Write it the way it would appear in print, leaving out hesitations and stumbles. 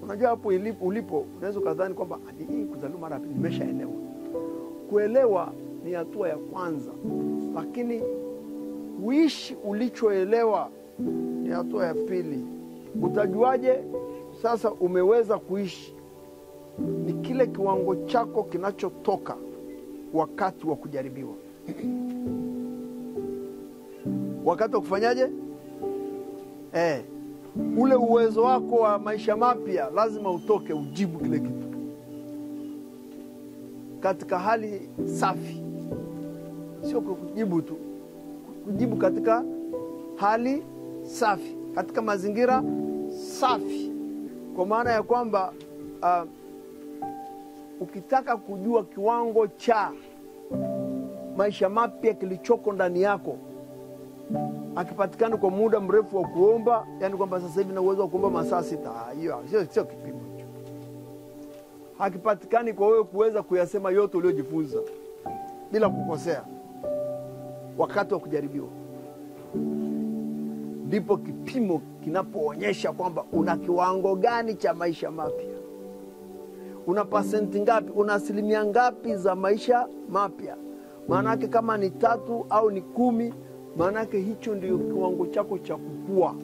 Unajua hapo ulipo unaweza kadhani kwamba hii kuzaliwa mara pili nimeshaelewa. Kuelewa ni hatua ya kwanza, lakini kuishi ulichoelewa ni hatua ya pili. Utajuaje sasa umeweza kuishi? Ni kile kiwango chako kinachotoka wakati wa kujaribiwa. Wakati wa kufanyaje? Ule uwezo wako wa maisha mapya lazima utoke, ujibu kile kitu katika hali safi. Sio kujibu tu, kujibu katika hali safi, katika mazingira safi. Kwa maana ya kwamba ukitaka kujua kiwango cha maisha mapya kilichoko ndani yako, akipatikana kwa muda mrefu wa kuomba, yani kwamba sasa hivi na uwezo wa kuomba masaa 6, hiyo sio kipimo hicho. Hakipatikani kwa wewe kuweza kuyasema yote uliojifunza bila kukosea wakati wa kujaribiwa. Ndipo kipimo kinapoonyesha kwamba una kiwango gani cha maisha mapya. Una pasenti ngapi, una asilimia ngapi za maisha mapya. Maanake kama ni 3 au ni 10, maanake hicho ndio kiwango chako cha kukua.